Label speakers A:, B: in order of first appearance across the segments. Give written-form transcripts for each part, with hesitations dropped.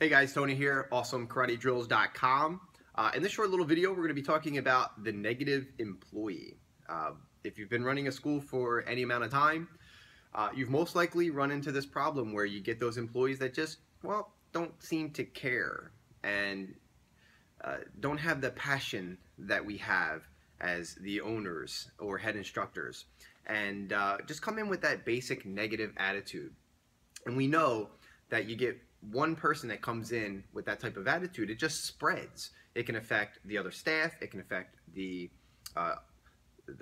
A: Hey guys, Tony here, AwesomeKarateDrills.com. In this short little video, we're going to be talking about the negative employee. If you've been running a school for any amount of time, you've most likely run into this problem where you get those employees that just, well, don't seem to care and don't have the passion that we have as the owners or head instructors, and just come in with that basic negative attitude. And we know that you get one person that comes in with that type of attitude, it just spreads. It can affect the other staff, it can affect the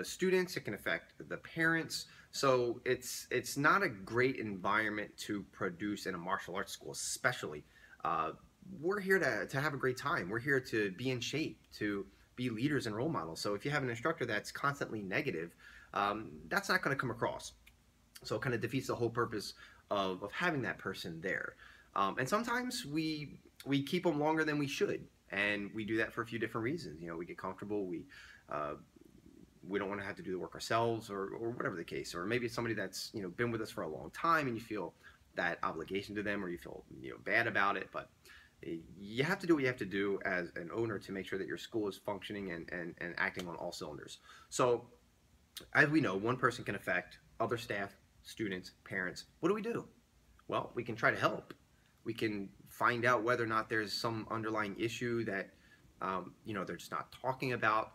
A: students, it can affect the parents. So it's not a great environment to produce in a martial arts school, especially. We're here to have a great time. We're here to be in shape, to be leaders and role models. So if you have an instructor that's constantly negative, that's not going to come across. So it kind of defeats the whole purpose of having that person there. And sometimes we keep them longer than we should, and we do that for a few different reasons. You know, we get comfortable, we don't want to have to do the work ourselves, or whatever the case. Or maybe it's somebody that's, you know, been with us for a long time, and you feel that obligation to them, or you feel, you know, bad about it. But you have to do what you have to do as an owner to make sure that your school is functioning and acting on all cylinders. So as we know, one person can affect other staff, students, parents. What do? Well, we can try to help. We can find out whether or not there's some underlying issue that you know, they're just not talking about.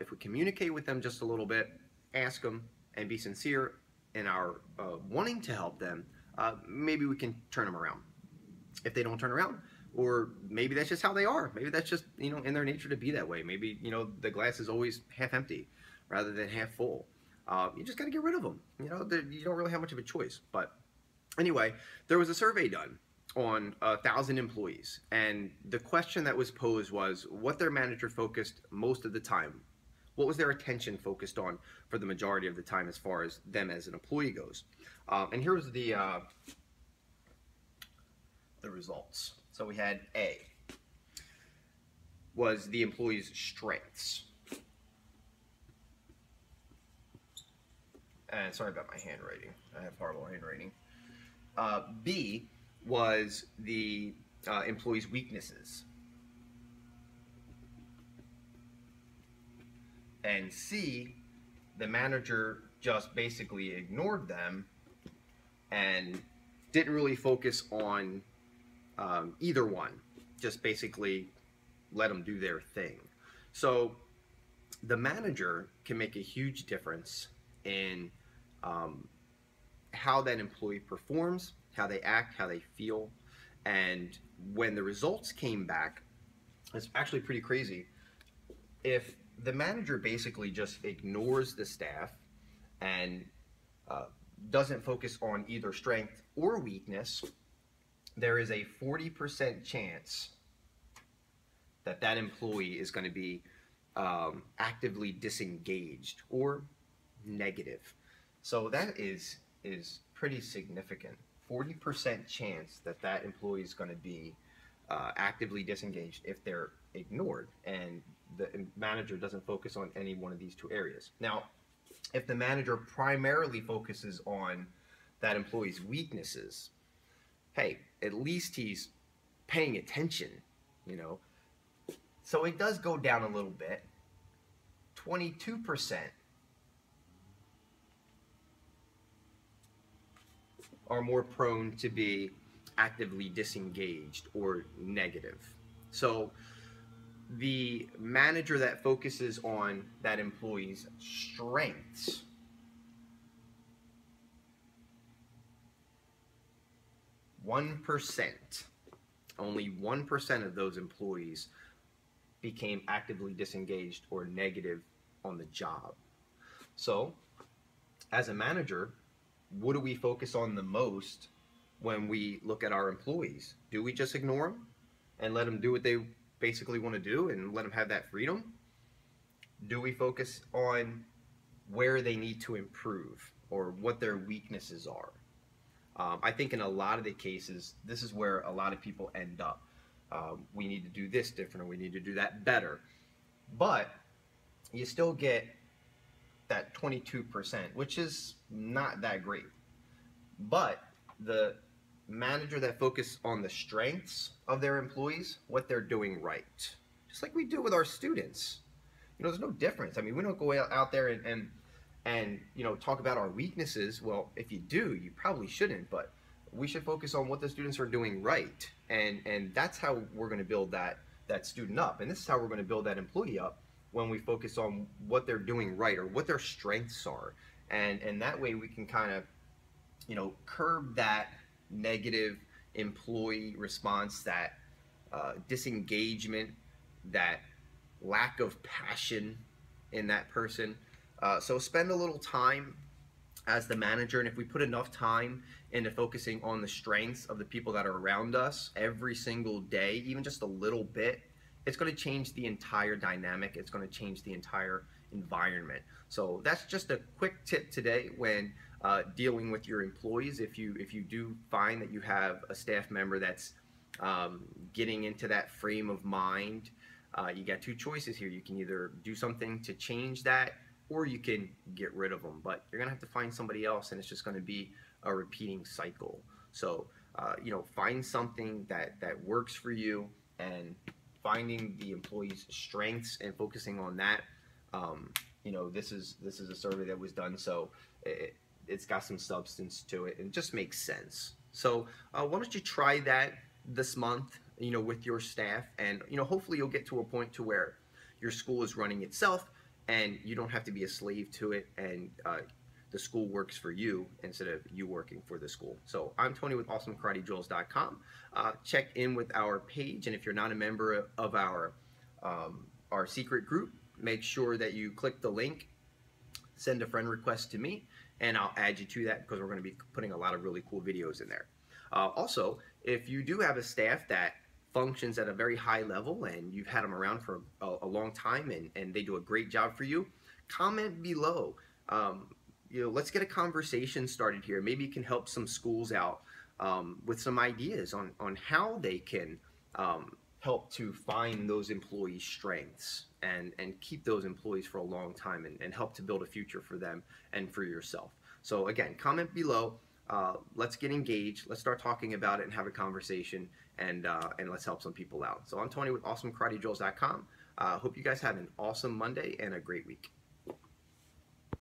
A: If we communicate with them just a little bit, ask them, and be sincere in our wanting to help them, maybe we can turn them around. If they don't turn around, or maybe that's just how they are. Maybe that's just, you know, in their nature to be that way. Maybe, you know, the glass is always half empty rather than half full. You just got to get rid of them. You know, you don't really have much of a choice. But anyway, there was a survey done on 1,000 employees, and the question that was posed was what their manager focused most of the time. What was their attention focused on for the majority of the time as far as them as an employee goes? And here was the results. So we had A was the employee's strengths. And sorry about my handwriting. I have horrible handwriting. B was the employee's weaknesses. And C, the manager just basically ignored them and didn't really focus on either one. Just basically let them do their thing. So the manager can make a huge difference in how that employee performs, how they act, how they feel. And when the results came back, it's actually pretty crazy. If the manager basically just ignores the staff and doesn't focus on either strength or weakness, there is a 40% chance that that employee is going to be actively disengaged or negative. So that is pretty significant. 40% chance that that employee is going to be actively disengaged if they're ignored and the manager doesn't focus on any one of these two areas. Now, if the manager primarily focuses on that employee's weaknesses, hey, at least he's paying attention, you know. So it does go down a little bit. 22% are more prone to be actively disengaged or negative. So the manager that focuses on that employee's strengths, only 1% of those employees became actively disengaged or negative on the job. So as a manager, what do we focus on the most when we look at our employees? Do we just ignore them and let them do what they basically want to do and let them have that freedom? Do we focus on where they need to improve or what their weaknesses are? I think in a lot of the cases, this is where a lot of people end up. We need to do this different, or we need to do that better. But you still get that 22%, which is not that great. But the manager that focus on the strengths of their employees, what they're doing right, just like we do with our students. There's no difference. I mean, we don't go out there and talk about our weaknesses. Well, if you do, you probably shouldn't, but we should focus on what the students are doing right, and that's how we're going to build that student up, and this is how we're going to build that employee up, when we focus on what they're doing right or what their strengths are, and that way we can kind of curb that negative employee response, that disengagement, that lack of passion in that person. So spend a little time as the manager, and if we put enough time into focusing on the strengths of the people that are around us every single day, even just a little bit, it's going to change the entire dynamic. It's going to change the entire environment. So that's just a quick tip today when dealing with your employees. If you do find that you have a staff member that's getting into that frame of mind, you got two choices here. You can either do something to change that, or you can get rid of them. But you're gonna have to find somebody else, and it's just gonna be a repeating cycle. So find something that works for you, and finding the employee's strengths and focusing on that. This is a survey that was done, so it's got some substance to it, and it just makes sense. So why don't you try that this month, with your staff, and hopefully you'll get to a point to where your school is running itself, and you don't have to be a slave to it, and the school works for you instead of you working for the school. So I'm Tony with AwesomeKarateDrills.com. Check in with our page, and if you're not a member of our secret group, make sure that you click the link, send a friend request to me, and I'll add you to that, because we're going to be putting a lot of really cool videos in there. Also, if you do have a staff that functions at a very high level, and you've had them around for a long time, and they do a great job for you, comment below. Let's get a conversation started here. Maybe you can help some schools out with some ideas on how they can help to find those employee strengths and keep those employees for a long time, and help to build a future for them and for yourself. So again, comment below. Let's get engaged. Let's start talking about it and have a conversation, and let's help some people out. So I'm Tony with AwesomeKarateDrills.com. Hope you guys have an awesome Monday and a great week.